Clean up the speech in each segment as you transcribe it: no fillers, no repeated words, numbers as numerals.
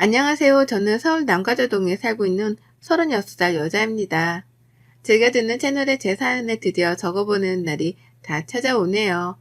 안녕하세요. 저는 서울 남가자동에 살고 있는 36살 여자입니다. 제가 듣는 채널에 제 사연을 드디어 적어보는 날이 다 찾아오네요.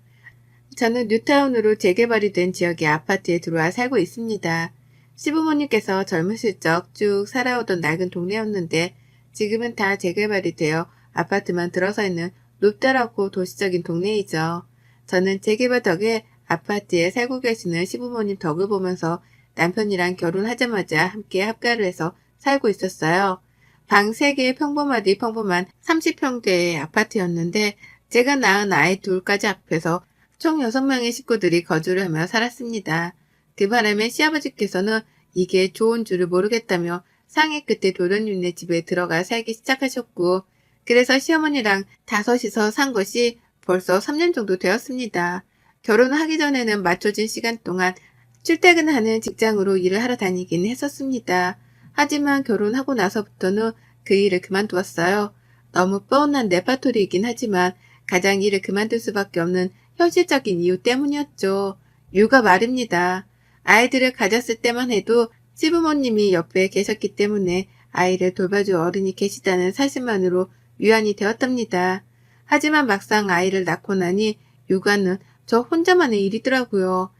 저는 뉴타운으로 재개발이 된 지역의 아파트에 들어와 살고 있습니다. 시부모님께서 젊으실 적 쭉 살아오던 낡은 동네였는데 지금은 다 재개발이 되어 아파트만 들어서 있는 높다랗고 도시적인 동네이죠. 저는 재개발 덕에 아파트에 살고 계시는 시부모님 덕을 보면서 남편이랑 결혼하자마자 함께 합가를 해서 살고 있었어요. 방 3개의 평범하디 평범한 30평대의 아파트였는데 제가 낳은 아이 둘까지 합해서 총 6명의 식구들이 거주를 하며 살았습니다. 그 바람에 시아버지께서는 이게 좋은 줄을 모르겠다며 상해 끝에 도련님네 집에 들어가 살기 시작하셨고, 그래서 시어머니랑 다섯이서 산 것이 벌써 3년 정도 되었습니다. 결혼하기 전에는 맞춰진 시간 동안 출퇴근하는 직장으로 일을 하러 다니긴 했었습니다. 하지만 결혼하고 나서부터는 그 일을 그만두었어요. 너무 뻔한 레파토리이긴 하지만 가장 일을 그만둘 수밖에 없는 현실적인 이유 때문이었죠. 육아 말입니다. 아이들을 가졌을 때만 해도 시부모님이 옆에 계셨기 때문에 아이를 돌봐줄 어른이 계시다는 사실만으로 위안이 되었답니다. 하지만 막상 아이를 낳고 나니 육아는 저 혼자만의 일이더라고요.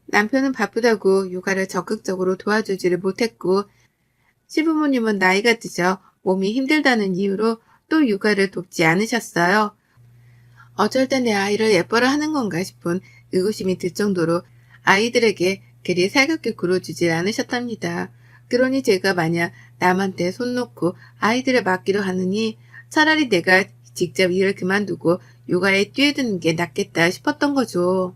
남편은 바쁘다고 육아를 적극적으로 도와주지를 못했고, 시부모님은 나이가 드셔 몸이 힘들다는 이유로 또 육아를 돕지 않으셨어요. 어쩔 때 내 아이를 예뻐라 하는 건가 싶은 의구심이 들 정도로 아이들에게 그리 살갑게 굴어주질 않으셨답니다. 그러니 제가 만약 남한테 손 놓고 아이들을 맡기려 하느니 차라리 내가 직접 일을 그만두고 육아에 뛰어드는 게 낫겠다 싶었던 거죠.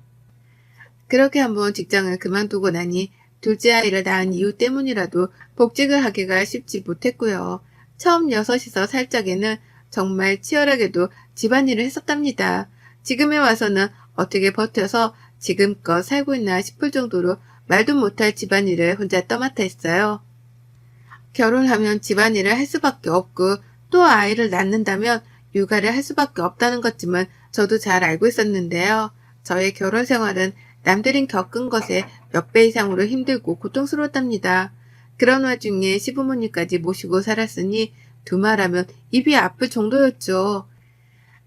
그렇게 한번 직장을 그만두고 나니 둘째 아이를 낳은 이유 때문이라도 복직을 하기가 쉽지 못했고요. 처음 6이서 살 적에는 정말 치열하게도 집안일을 했었답니다. 지금에 와서는 어떻게 버텨서 지금껏 살고 있나 싶을 정도로 말도 못할 집안일을 혼자 떠맡아 했어요. 결혼하면 집안일을 할 수밖에 없고 또 아이를 낳는다면 육아를 할 수밖에 없다는 것쯤은 저도 잘 알고 있었는데요. 저의 결혼 생활은 남들이 겪은 것의 몇 배 이상으로 힘들고 고통스러웠답니다. 그런 와중에 시부모님까지 모시고 살았으니 두말하면 입이 아플 정도였죠.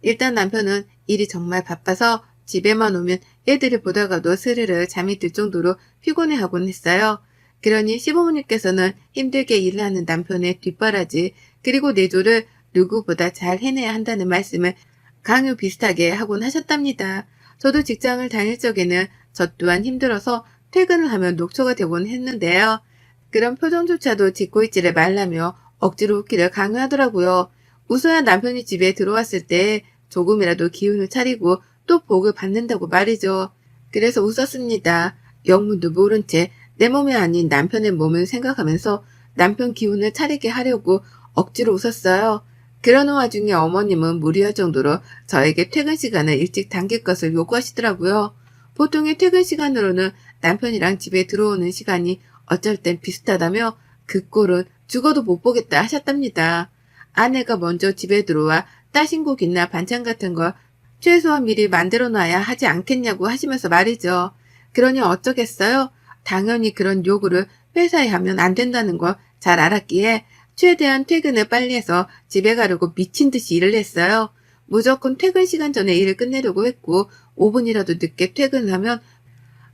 일단 남편은 일이 정말 바빠서 집에만 오면 애들을 보다가도 스르르 잠이 들 정도로 피곤해하곤 했어요. 그러니 시부모님께서는 힘들게 일을 하는 남편의 뒷바라지 그리고 내조를 누구보다 잘 해내야 한다는 말씀을 강요 비슷하게 하곤 하셨답니다. 저도 직장을 다닐 적에는 저 또한 힘들어서 퇴근을 하면 녹초가 되곤 했는데요. 그런 표정조차도 짓고 있지를 말라며 억지로 웃기를 강요하더라고요. 웃어야 남편이 집에 들어왔을 때 조금이라도 기운을 차리고 또 복을 받는다고 말이죠. 그래서 웃었습니다. 영문도 모른 채 내 몸이 아닌 남편의 몸을 생각하면서 남편 기운을 차리게 하려고 억지로 웃었어요. 그러는 와중에 어머님은 무리할 정도로 저에게 퇴근 시간을 일찍 당길 것을 요구하시더라고요. 보통의 퇴근 시간으로는 남편이랑 집에 들어오는 시간이 어쩔 땐 비슷하다며 그 꼴은 죽어도 못 보겠다 하셨답니다. 아내가 먼저 집에 들어와 따신 국이나 반찬 같은 걸 최소한 미리 만들어 놔야 하지 않겠냐고 하시면서 말이죠. 그러니 어쩌겠어요? 당연히 그런 요구를 회사에 하면 안 된다는 걸 잘 알았기에 최대한 퇴근을 빨리 해서 집에 가려고 미친 듯이 일을 했어요. 무조건 퇴근 시간 전에 일을 끝내려고 했고 5분이라도 늦게 퇴근하면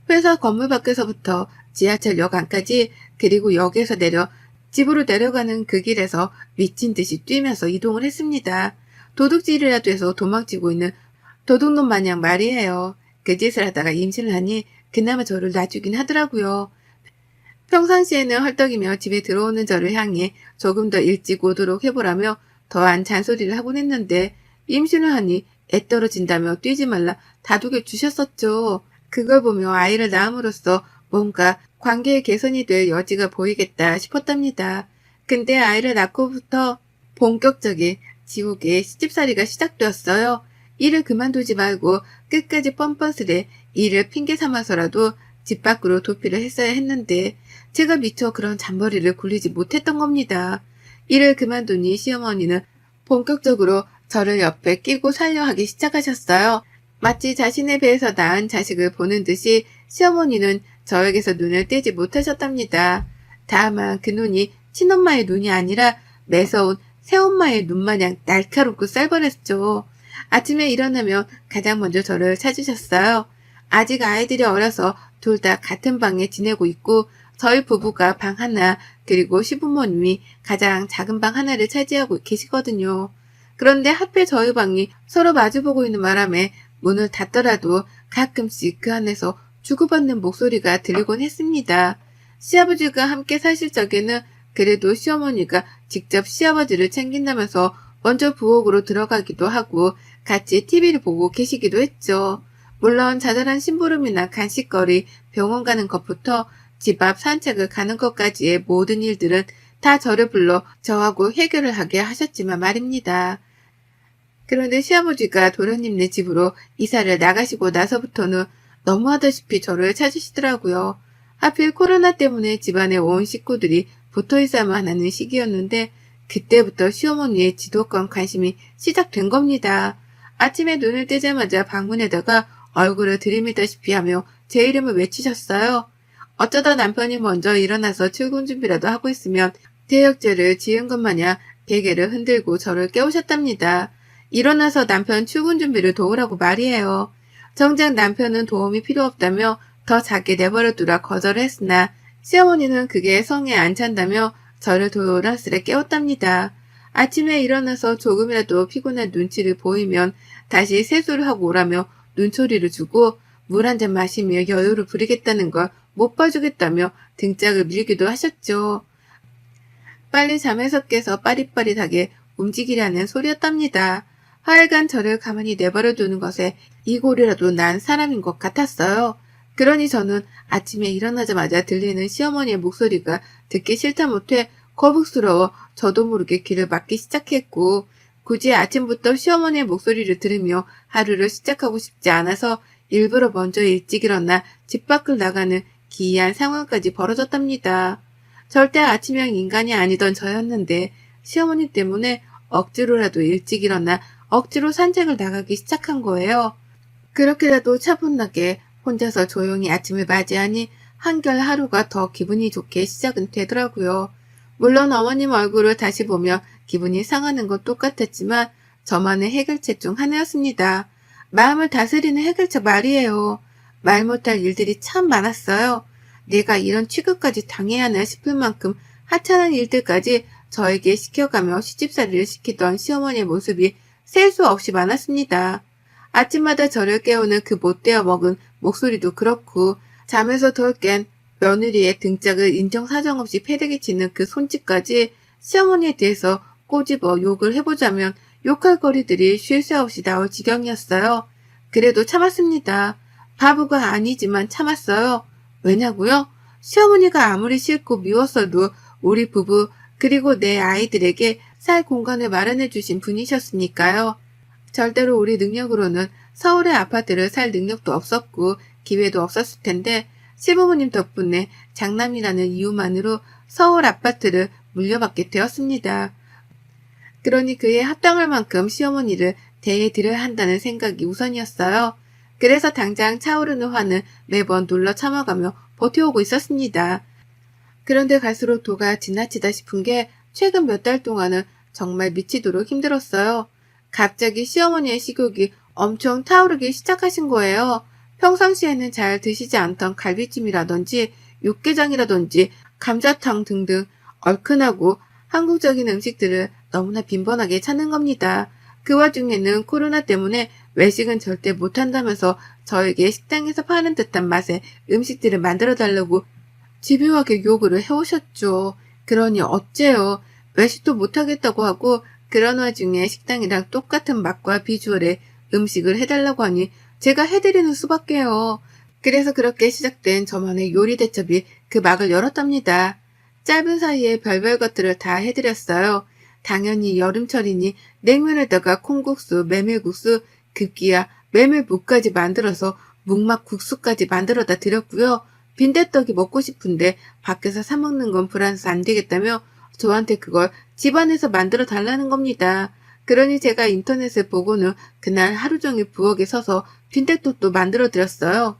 회사 건물 밖에서부터 지하철역 안까지 그리고 역에서 내려 집으로 내려가는 그 길에서 미친 듯이 뛰면서 이동을 했습니다. 도둑질이라도 해서 도망치고 있는 도둑놈 마냥 말이에요. 그 짓을 하다가 임신을 하니 그나마 저를 놔주긴 하더라고요. 평상시에는 헐떡이며 집에 들어오는 저를 향해 조금 더 일찍 오도록 해보라며 더한 잔소리를 하곤 했는데 임신을 하니 애 떨어진다며 뛰지 말라 다독여 주셨었죠. 그걸 보며 아이를 낳음으로써 뭔가 관계의 개선이 될 여지가 보이겠다 싶었답니다. 근데 아이를 낳고부터 본격적인 지옥의 시집살이가 시작되었어요. 일을 그만두지 말고 끝까지 뻔뻔스레 일을 핑계 삼아서라도 집 밖으로 도피를 했어야 했는데 제가 미처 그런 잔머리를 굴리지 못했던 겁니다. 일을 그만두니 시어머니는 본격적으로 저를 옆에 끼고 살려 하기 시작하셨어요. 마치 자신의 배에서 낳은 자식을 보는 듯이 시어머니는 저에게서 눈을 떼지 못하셨답니다. 다만 그 눈이 친엄마의 눈이 아니라 매서운 새엄마의 눈마냥 날카롭고 쌀벌했죠. 아침에 일어나면 가장 먼저 저를 찾으셨어요. 아직 아이들이 어려서 둘 다 같은 방에 지내고 있고 저희 부부가 방 하나 그리고 시부모님이 가장 작은 방 하나를 차지하고 계시거든요. 그런데 하필 저희 방이 서로 마주보고 있는 바람에 문을 닫더라도 가끔씩 그 안에서 주고받는 목소리가 들리곤 했습니다. 시아버지가 함께 사실 적에는 그래도 시어머니가 직접 시아버지를 챙긴다면서 먼저 부엌으로 들어가기도 하고 같이 TV를 보고 계시기도 했죠. 물론 자잘한 심부름이나 간식거리, 병원 가는 것부터 집 앞 산책을 가는 것까지의 모든 일들은 다 저를 불러 저하고 해결을 하게 하셨지만 말입니다. 그런데 시아버지가 도련님네 집으로 이사를 나가시고 나서부터는 너무하다시피 저를 찾으시더라고요. 하필 코로나 때문에 집안에 온 식구들이 붙어있어야만 하는 시기였는데 그때부터 시어머니의 지독한 관심이 시작된 겁니다. 아침에 눈을 뜨자마자 방문에다가 얼굴을 들이밀다시피 하며 제 이름을 외치셨어요. 어쩌다 남편이 먼저 일어나서 출근 준비라도 하고 있으면 대역죄를 지은 것 마냥 베개를 흔들고 저를 깨우셨답니다. 일어나서 남편 출근 준비를 도우라고 말이에요. 정작 남편은 도움이 필요 없다며 더 작게 내버려두라 거절을 했으나 시어머니는 그게 성에 안 찬다며 저를 도란스레 깨웠답니다. 아침에 일어나서 조금이라도 피곤한 눈치를 보이면 다시 세수를 하고 오라며 눈초리를 주고 물 한 잔 마시며 여유를 부리겠다는 걸 못 봐주겠다며 등짝을 밀기도 하셨죠. 빨리 잠에서 깨서 빠릿빠릿하게 움직이라는 소리였답니다. 하여간 저를 가만히 내버려두는 것에 이골이라도 난 사람인 것 같았어요. 그러니 저는 아침에 일어나자마자 들리는 시어머니의 목소리가 듣기 싫다 못해 거북스러워 저도 모르게 귀를 막기 시작했고 굳이 아침부터 시어머니의 목소리를 들으며 하루를 시작하고 싶지 않아서 일부러 먼저 일찍 일어나 집 밖을 나가는 기이한 상황까지 벌어졌답니다. 절대 아침형 인간이 아니던 저였는데 시어머니 때문에 억지로라도 일찍 일어나 억지로 산책을 나가기 시작한 거예요. 그렇게라도 차분하게 혼자서 조용히 아침을 맞이하니 한결 하루가 더 기분이 좋게 시작은 되더라고요. 물론 어머님 얼굴을 다시 보며 기분이 상하는 건 똑같았지만 저만의 해결책 중 하나였습니다. 마음을 다스리는 해결책 말이에요. 말 못할 일들이 참 많았어요. 내가 이런 취급까지 당해야 하나 싶을 만큼 하찮은 일들까지 저에게 시켜가며 시집살이를 시키던 시어머니의 모습이 셀 수 없이 많았습니다. 아침마다 저를 깨우는 그 못되어 먹은 목소리도 그렇고 잠에서 덜 깬 며느리의 등짝을 인정사정 없이 패대기 치는 그 손짓까지 시어머니에 대해서 꼬집어 욕을 해보자면 욕할 거리들이 쉴 새 없이 나올 지경이었어요. 그래도 참았습니다. 바보가 아니지만 참았어요. 왜냐고요? 시어머니가 아무리 싫고 미웠어도 우리 부부 그리고 내 아이들에게 살 공간을 마련해 주신 분이셨으니까요. 절대로 우리 능력으로는 서울의 아파트를 살 능력도 없었고 기회도 없었을 텐데 시부모님 덕분에 장남이라는 이유만으로 서울 아파트를 물려받게 되었습니다. 그러니 그에 합당할 만큼 시어머니를 대해드려야 한다는 생각이 우선이었어요. 그래서 당장 차오르는 화는 매번 눌러 참아가며 버텨오고 있었습니다. 그런데 갈수록 도가 지나치다 싶은 게 최근 몇 달 동안은 정말 미치도록 힘들었어요. 갑자기 시어머니의 식욕이 엄청 타오르기 시작하신 거예요. 평상시에는 잘 드시지 않던 갈비찜이라든지 육개장이라든지 감자탕 등등 얼큰하고 한국적인 음식들을 너무나 빈번하게 찾는 겁니다. 그 와중에는 코로나 때문에 외식은 절대 못한다면서 저에게 식당에서 파는 듯한 맛의 음식들을 만들어달라고 집요하게 요구를 해오셨죠. 그러니 어째요. 외식도 못하겠다고 하고 그런 와중에 식당이랑 똑같은 맛과 비주얼의 음식을 해달라고 하니 제가 해드리는 수밖에요. 그래서 그렇게 시작된 저만의 요리 대첩이 그 막을 열었답니다. 짧은 사이에 별별 것들을 다 해드렸어요. 당연히 여름철이니 냉면에다가 콩국수, 메밀국수, 급기야 메밀묵까지 만들어서 묵막국수까지 만들어다 드렸고요. 빈대떡이 먹고 싶은데 밖에서 사 먹는 건 불안해서 안 되겠다며 저한테 그걸 집안에서 만들어 달라는 겁니다. 그러니 제가 인터넷을 보고는 그날 하루 종일 부엌에 서서 빈대떡도 만들어 드렸어요.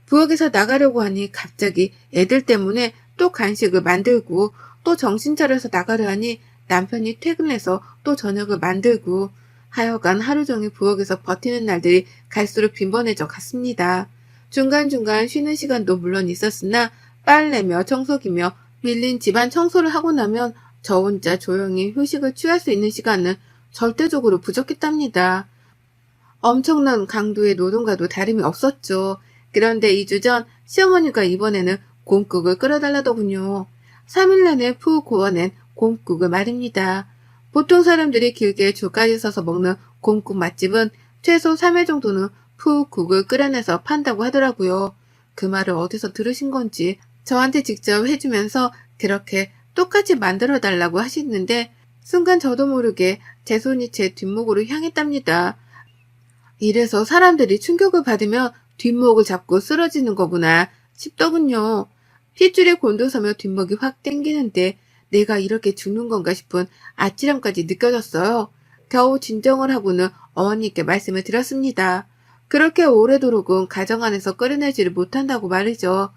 부엌에서 나가려고 하니 갑자기 애들 때문에 또 간식을 만들고 또 정신 차려서 나가려 하니 남편이 퇴근해서 또 저녁을 만들고 하여간 하루 종일 부엌에서 버티는 날들이 갈수록 빈번해져 갔습니다. 중간중간 쉬는 시간도 물론 있었으나 빨래며 청소기며 밀린 집안 청소를 하고 나면 저 혼자 조용히 휴식을 취할 수 있는 시간은 절대적으로 부족했답니다. 엄청난 강도의 노동과도 다름이 없었죠. 그런데 2주 전 시어머니가 이번에는 곰국을 끓여달라더군요. 3일 내내 푹 고아낸 곰국을 말입니다. 보통 사람들이 길게 줄까지 서서 먹는 곰국 맛집은 최소 3회 정도는 푹 국을 끓여내서 판다고 하더라고요. 그 말을 어디서 들으신 건지 저한테 직접 해주면서 그렇게 똑같이 만들어달라고 하시는데 순간 저도 모르게 제 손이 제 뒷목으로 향했답니다. 이래서 사람들이 충격을 받으면 뒷목을 잡고 쓰러지는 거구나 싶더군요. 핏줄에 곤두서며 뒷목이 확 땡기는데 내가 이렇게 죽는 건가 싶은 아찔함까지 느껴졌어요. 겨우 진정을 하고는 어머니께 말씀을 드렸습니다. 그렇게 오래도록은 가정 안에서 끓여내지를 못한다고 말이죠.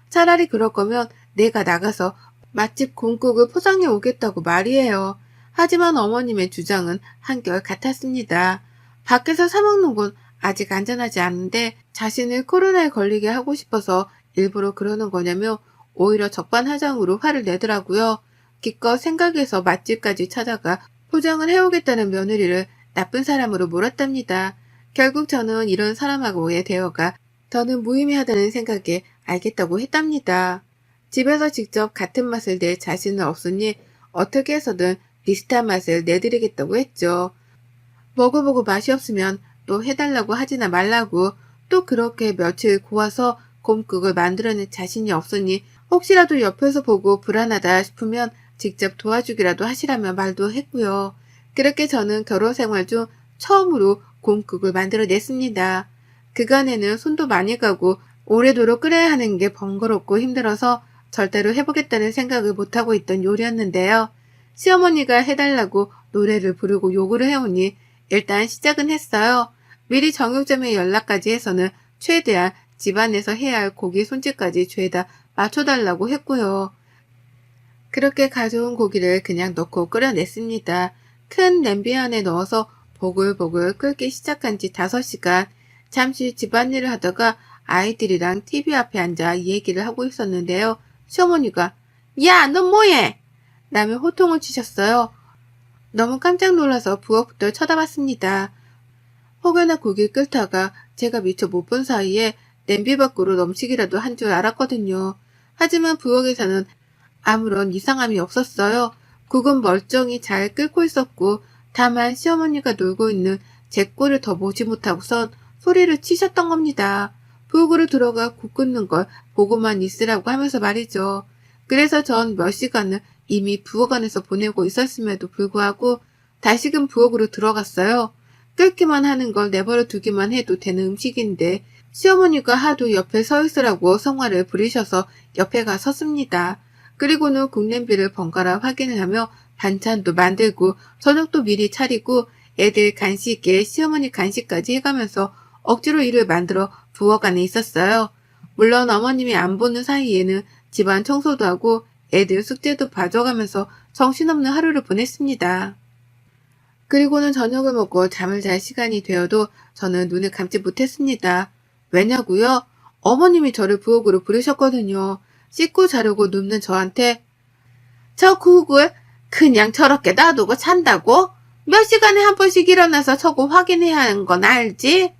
차라리 그럴 거면 내가 나가서 맛집 곰국을 포장해 오겠다고 말이에요. 하지만 어머님의 주장은 한결 같았습니다. 밖에서 사 먹는 건 아직 안전하지 않은데 자신을 코로나에 걸리게 하고 싶어서 일부러 그러는 거냐며 오히려 적반하장으로 화를 내더라고요. 기껏 생각해서 맛집까지 찾아가 포장을 해오겠다는 며느리를 나쁜 사람으로 몰았답니다. 결국 저는 이런 사람하고의 대화가 더는 무의미하다는 생각에 알겠다고 했답니다. 집에서 직접 같은 맛을 낼 자신은 없으니 어떻게 해서든 비슷한 맛을 내드리겠다고 했죠. 먹어보고 맛이 없으면 또 해달라고 하지나 말라고. 또 그렇게 며칠 고아서 곰국을 만들어낼 자신이 없으니 혹시라도 옆에서 보고 불안하다 싶으면 직접 도와주기라도 하시라며 말도 했고요. 그렇게 저는 결혼 생활 중 처음으로 곰국을 만들어냈습니다. 그간에는 손도 많이 가고 오래도록 끓여야 하는 게 번거롭고 힘들어서 절대로 해보겠다는 생각을 못하고 있던 요리였는데요. 시어머니가 해달라고 노래를 부르고 요구를 해오니 일단 시작은 했어요. 미리 정육점에 연락까지 해서는 최대한 집안에서 해야 할 고기 손질까지 죄다 맞춰달라고 했고요. 그렇게 가져온 고기를 그냥 넣고 끓여냈습니다. 큰 냄비 안에 넣어서 보글보글 끓기 시작한 지 5시간. 잠시 집안일을 하다가 아이들이랑 TV 앞에 앉아 얘기를 하고 있었는데요. 시어머니가 야, 너 뭐해? 라며 호통을 치셨어요. 너무 깜짝 놀라서 부엌부터 쳐다봤습니다. 혹여나 고기 끓다가 제가 미처 못 본 사이에 냄비 밖으로 넘치기라도 한 줄 알았거든요. 하지만 부엌에서는 아무런 이상함이 없었어요. 국은 멀쩡히 잘 끓고 있었고 다만 시어머니가 놀고 있는 제 꼴을 더 보지 못하고선 소리를 치셨던 겁니다. 부엌으로 들어가 국 끓는 걸 보고만 있으라고 하면서 말이죠. 그래서 전 몇 시간을 이미 부엌 안에서 보내고 있었음에도 불구하고 다시금 부엌으로 들어갔어요. 끓기만 하는 걸 내버려 두기만 해도 되는 음식인데 시어머니가 하도 옆에 서 있으라고 성화를 부리셔서 옆에 가 섰습니다. 그리고는 국냄비를 번갈아 확인을 하며 반찬도 만들고 저녁도 미리 차리고 애들 간식에 시어머니 간식까지 해가면서 억지로 일을 만들어 부엌 안에 있었어요. 물론 어머님이 안 보는 사이에는 집안 청소도 하고 애들 숙제도 봐줘가면서 정신없는 하루를 보냈습니다. 그리고는 저녁을 먹고 잠을 잘 시간이 되어도 저는 눈을 감지 못했습니다. 왜냐고요? 어머님이 저를 부엌으로 부르셨거든요. 씻고 자려고 눕는 저한테 저 국을 그냥 저렇게 놔두고 잔다고? 몇 시간에 한 번씩 일어나서 저거 확인해야 하는 건 알지?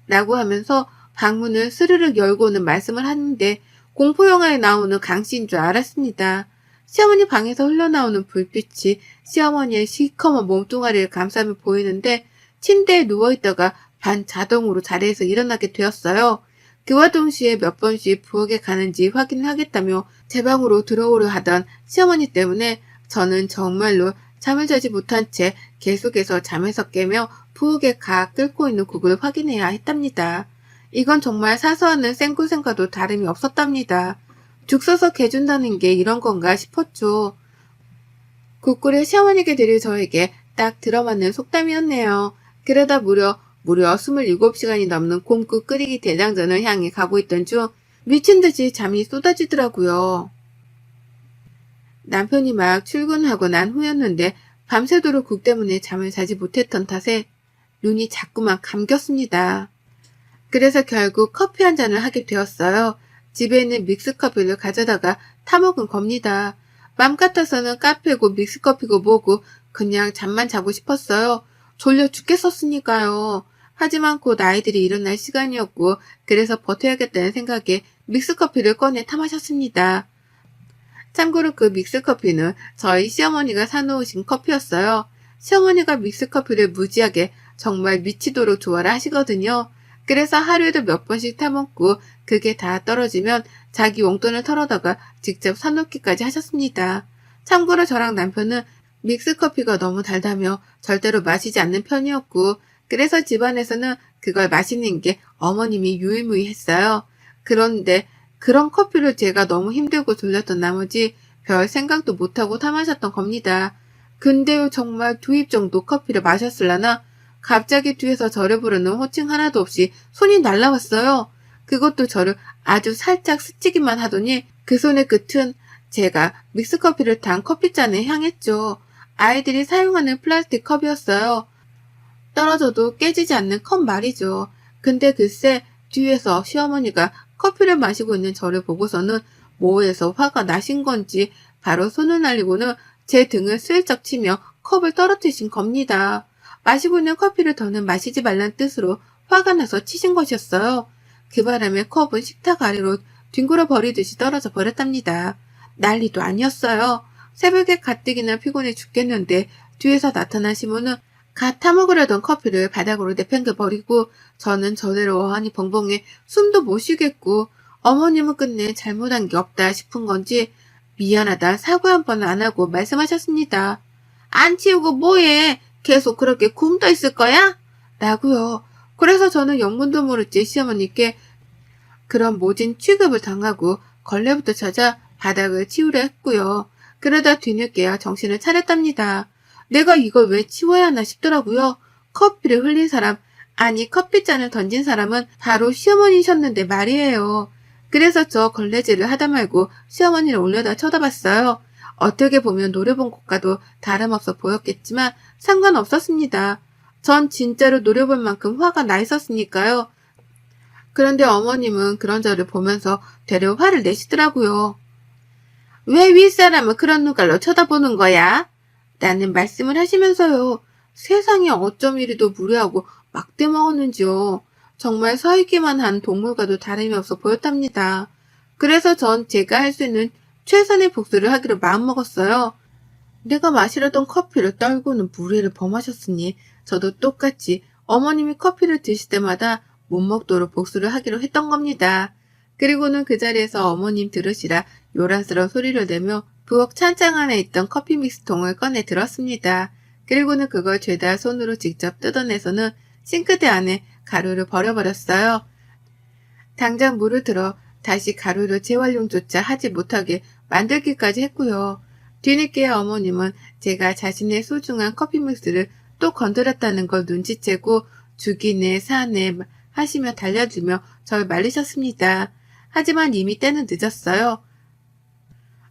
라고 하면서 방문을 스르륵 열고는 말씀을 하는데 공포영화에 나오는 강씨인 줄 알았습니다. 시어머니 방에서 흘러나오는 불빛이 시어머니의 시커먼 몸뚱아리를 감싸며 보이는데 침대에 누워있다가 반자동으로 자리에서 일어나게 되었어요. 그와 동시에 몇 번씩 부엌에 가는지 확인을 하겠다며 제 방으로 들어오려 하던 시어머니 때문에 저는 정말로 잠을 자지 못한 채 계속해서 잠에서 깨며 부엌에 가 끓고 있는 국을 확인해야 했답니다. 이건 정말 사소한 생고생과도 다름이 없었답니다. 죽 써서 개준다는 게 이런 건가 싶었죠. 국꿀을 시어머니께 드릴 저에게 딱 들어맞는 속담이었네요. 그러다 무려 27시간이 넘는 곰국 끓이기 대장전을 향해 가고 있던 중 미친 듯이 잠이 쏟아지더라고요. 남편이 막 출근하고 난 후였는데 밤새도록 국 때문에 잠을 자지 못했던 탓에 눈이 자꾸만 감겼습니다. 그래서 결국 커피 한 잔을 하게 되었어요. 집에 있는 믹스커피를 가져다가 타먹은 겁니다. 맘 같아서는 카페고 믹스커피고 뭐고 그냥 잠만 자고 싶었어요. 졸려 죽겠었으니까요. 하지만 곧 아이들이 일어날 시간이었고 그래서 버텨야겠다는 생각에 믹스커피를 꺼내 타마셨습니다. 참고로 그 믹스커피는 저희 시어머니가 사놓으신 커피였어요. 시어머니가 믹스커피를 무지하게 정말 미치도록 좋아라 하시거든요. 그래서 하루에도 몇 번씩 타먹고 그게 다 떨어지면 자기 용돈을 털어다가 직접 사놓기까지 하셨습니다. 참고로 저랑 남편은 믹스커피가 너무 달다며 절대로 마시지 않는 편이었고 그래서 집안에서는 그걸 마시는 게 어머님이 유일무이했어요. 그런데 그런 커피를 제가 너무 힘들고 졸렸던 나머지 별 생각도 못하고 타 마셨던 겁니다. 근데요 정말 2입 정도 커피를 마셨을라나 갑자기 뒤에서 저를 부르는 호칭 하나도 없이 손이 날라왔어요. 그것도 저를 아주 살짝 스치기만 하더니 그 손의 끝은 제가 믹스커피를 탄 커피잔에 향했죠. 아이들이 사용하는 플라스틱 컵이었어요. 떨어져도 깨지지 않는 컵 말이죠. 근데 글쎄 뒤에서 시어머니가 커피를 마시고 있는 저를 보고서는 뭐해서 화가 나신 건지 바로 손을 날리고는 제 등을 슬쩍 치며 컵을 떨어뜨리신 겁니다. 마시고 있는 커피를 더는 마시지 말란 뜻으로 화가 나서 치신 것이었어요. 그 바람에 컵은 식탁 아래로 뒹굴어 버리듯이 떨어져 버렸답니다. 난리도 아니었어요. 새벽에 가뜩이나 피곤해 죽겠는데 뒤에서 나타난 시모는 갓 타먹으려던 커피를 바닥으로 내팽겨버리고 저는 저대로 어안이 벙벙해 숨도 못 쉬겠고 어머님은 끝내 잘못한 게 없다 싶은 건지 미안하다 사과 한 번 안 하고 말씀하셨습니다. 안 치우고 뭐해? 계속 그렇게 굼떠 있을 거야? 라고요. 그래서 저는 영문도 모르지 시어머니께 그런 모진 취급을 당하고 걸레부터 찾아 바닥을 치우려 했고요. 그러다 뒤늦게야 정신을 차렸답니다. 내가 이걸 왜 치워야 하나 싶더라고요. 커피를 흘린 사람, 아니 커피잔을 던진 사람은 바로 시어머니셨는데 말이에요. 그래서 저 걸레질을 하다 말고 시어머니를 올려다 쳐다봤어요. 어떻게 보면 노려본 것과도 다름없어 보였겠지만 상관없었습니다. 전 진짜로 노려볼 만큼 화가 나 있었으니까요. 그런데 어머님은 그런 저를 보면서 되려 화를 내시더라고요. 왜 윗사람을 그런 눈깔로 쳐다보는 거야? 라는 말씀을 하시면서요. 세상에 어쩜 이리도 무례하고 막대 먹었는지요. 정말 서 있기만 한 동물과도 다름이 없어 보였답니다. 그래서 전 제가 할 수 있는 최선의 복수를 하기로 마음먹었어요. 내가 마시려던 커피를 떨고는 무례를 범하셨으니 저도 똑같이 어머님이 커피를 드실 때마다 못 먹도록 복수를 하기로 했던 겁니다. 그리고는 그 자리에서 어머님 들으시라 요란스러운 소리를 내며 부엌 찬장 안에 있던 커피 믹스통을 꺼내 들었습니다. 그리고는 그걸 죄다 손으로 직접 뜯어내서는 싱크대 안에 가루를 버려버렸어요. 당장 물을 들어 다시 가루를 재활용조차 하지 못하게 만들기까지 했고요. 뒤늦게야 어머님은 제가 자신의 소중한 커피 믹스를 또 건드렸다는 걸 눈치채고 죽이네 사네 하시며 달려들며 절 말리셨습니다. 하지만 이미 때는 늦었어요.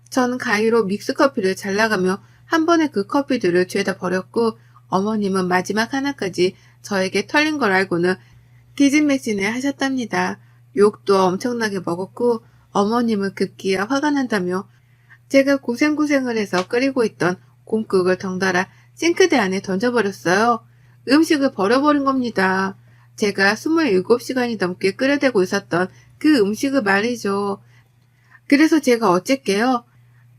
전 가위로 믹스커피를 잘라가며 한 번에 그 커피들을 죄다 버렸고 어머님은 마지막 하나까지 저에게 털린 걸 알고는 기진맥진을 하셨답니다. 욕도 엄청나게 먹었고 어머님은 급기야 화가 난다며 제가 고생고생을 해서 끓이고 있던 곰국을 덩달아 싱크대 안에 던져버렸어요. 음식을 버려버린 겁니다. 제가 27시간이 넘게 끓여대고 있었던 그 음식을 말이죠. 그래서 제가 어쨌게요.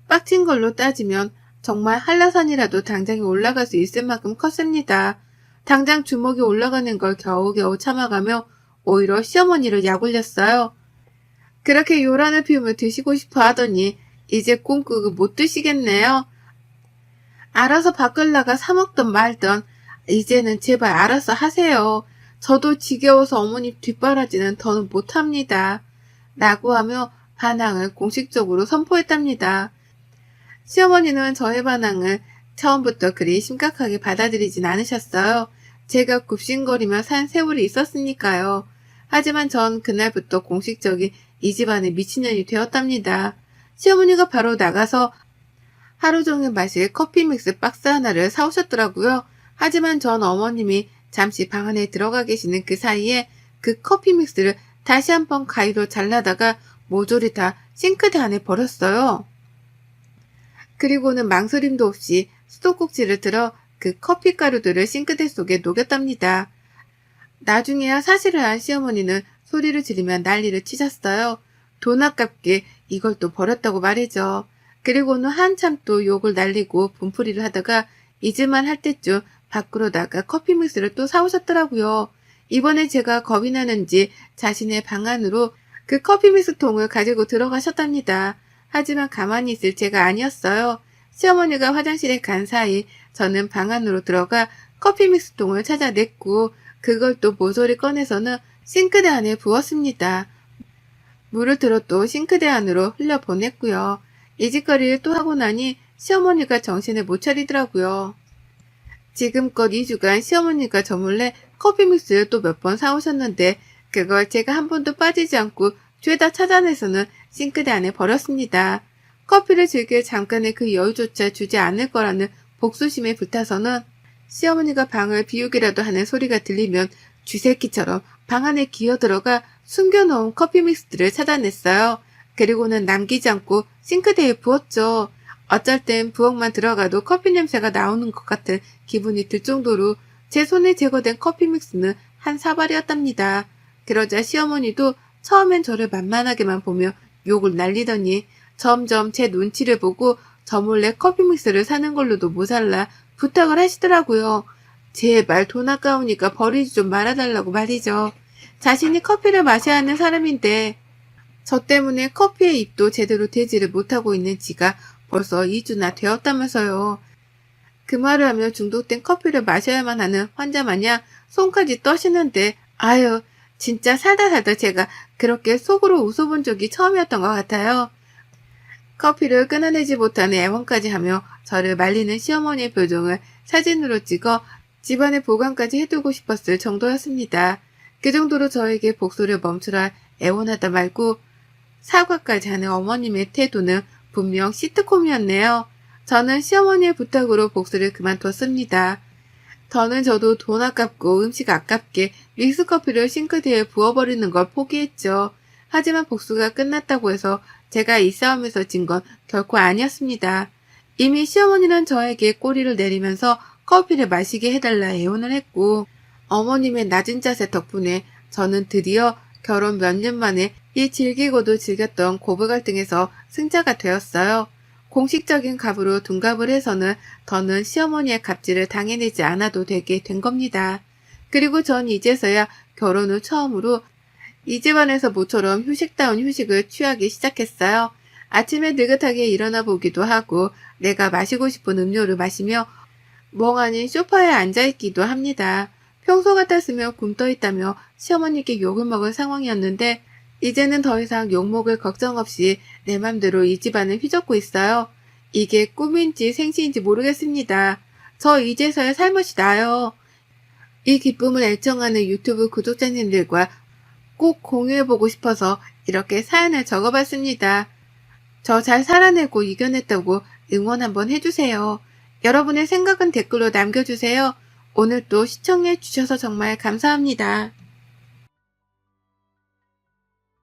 빡친 걸로 따지면 정말 한라산이라도 당장에 올라갈 수 있을 만큼 컸습니다. 당장 주먹이 올라가는 걸 겨우겨우 참아가며 오히려 시어머니를 약올렸어요. 그렇게 요란을 피우며 드시고 싶어 하더니 이제 꼼국을 못 드시겠네요. 알아서 밖을 나가 사 먹던 말던 이제는 제발 알아서 하세요. 저도 지겨워서 어머니 뒷바라지는 더는 못합니다. 라고 하며 반항을 공식적으로 선포했답니다. 시어머니는 저의 반항을 처음부터 그리 심각하게 받아들이진 않으셨어요. 제가 굽신거리며 산 세월이 있었으니까요. 하지만 전 그날부터 공식적인 이 집안의 미친년이 되었답니다. 시어머니가 바로 나가서 하루 종일 마실 커피 믹스 박스 하나를 사오셨더라고요. 하지만 전 어머님이 잠시 방 안에 들어가 계시는 그 사이에 그 커피 믹스를 다시 한번 가위로 잘라다가 모조리 다 싱크대 안에 버렸어요. 그리고는 망설임도 없이 수도꼭지를 들어 그 커피 가루들을 싱크대 속에 녹였답니다. 나중에야 사실을 안 시어머니는 소리를 지르며 난리를 치셨어요. 돈 아깝게 이걸 또 버렸다고 말이죠. 그리고는 한참 또 욕을 날리고 분풀이를 하다가 잊을만 할 때쯤 밖으로 나가 커피 믹스를 또 사오셨더라고요. 이번에 제가 겁이 나는지 자신의 방 안으로 그 커피 믹스 통을 가지고 들어가셨답니다. 하지만 가만히 있을 제가 아니었어요. 시어머니가 화장실에 간 사이 저는 방 안으로 들어가 커피 믹스 통을 찾아냈고 그걸 또 모조리 꺼내서는 싱크대 안에 부었습니다. 물을 들어 또 싱크대 안으로 흘려보냈고요. 이 짓거리를 또 하고 나니 시어머니가 정신을 못 차리더라고요. 지금껏 2주간 시어머니가 저 몰래 커피 믹스를 또 몇 번 사오셨는데 그걸 제가 한 번도 빠지지 않고 죄다 찾아내서는 싱크대 안에 버렸습니다. 커피를 즐길 잠깐의 그 여유조차 주지 않을 거라는 복수심에 불타서는 시어머니가 방을 비우기라도 하는 소리가 들리면 쥐새끼처럼 방 안에 기어들어가 숨겨놓은 커피 믹스들을 찾아냈어요. 그리고는 남기지 않고 싱크대에 부었죠. 어쩔 땐 부엌만 들어가도 커피 냄새가 나오는 것 같은 기분이 들 정도로 제 손에 제거된 커피 믹스는 한 사발이었답니다. 그러자 시어머니도 처음엔 저를 만만하게만 보며 욕을 날리더니 점점 제 눈치를 보고 저 몰래 커피 믹스를 사는 걸로도 모자라 부탁을 하시더라고요. 제발 돈 아까우니까 버리지 좀 말아달라고 말이죠. 자신이 커피를 마셔야 하는 사람인데 저 때문에 커피의 입도 제대로 대지를 못하고 있는 지가 벌써 2주나 되었다면서요. 그 말을 하며 중독된 커피를 마셔야만 하는 환자 마냥 손까지 떠시는데 아유 진짜 살다 제가 그렇게 속으로 웃어본 적이 처음이었던 것 같아요. 커피를 끊어내지 못하는 애원까지 하며 저를 말리는 시어머니의 표정을 사진으로 찍어 집안에 보관까지 해두고 싶었을 정도였습니다. 그 정도로 저에게 복수를 멈추라 애원하다 말고 사과까지 하는 어머님의 태도는 분명 시트콤이었네요. 저는 시어머니의 부탁으로 복수를 그만뒀습니다. 더는 저도 돈 아깝고 음식 아깝게 믹스커피를 싱크대에 부어버리는 걸 포기했죠. 하지만 복수가 끝났다고 해서 제가 이 싸움에서 진 건 결코 아니었습니다. 이미 시어머니는 저에게 꼬리를 내리면서 커피를 마시게 해달라 애원을 했고 어머님의 낮은 자세 덕분에 저는 드디어 결혼 몇 년 만에 이 즐기고도 즐겼던 고부 갈등에서 승자가 되었어요. 공식적인 갑으로 둔갑을 해서는 더는 시어머니의 갑질을 당해내지 않아도 되게 된 겁니다. 그리고 전 이제서야 결혼 후 처음으로 이 집안에서 모처럼 휴식다운 휴식을 취하기 시작했어요. 아침에 느긋하게 일어나 보기도 하고 내가 마시고 싶은 음료를 마시며 멍하니 소파에 앉아있기도 합니다. 평소 같았으면 굼떠 있다며 시어머니께 욕을 먹을 상황이었는데 이제는 더 이상 욕먹을 걱정 없이 내 맘대로 이 집안을 휘젓고 있어요. 이게 꿈인지 생시인지 모르겠습니다. 저 이제서야 살맛이 나요. 이 기쁨을 애청하는 유튜브 구독자님들과 꼭 공유해보고 싶어서 이렇게 사연을 적어봤습니다. 저 잘 살아내고 이겨냈다고 응원 한번 해주세요. 여러분의 생각은 댓글로 남겨주세요. 오늘도 시청해주셔서 정말 감사합니다.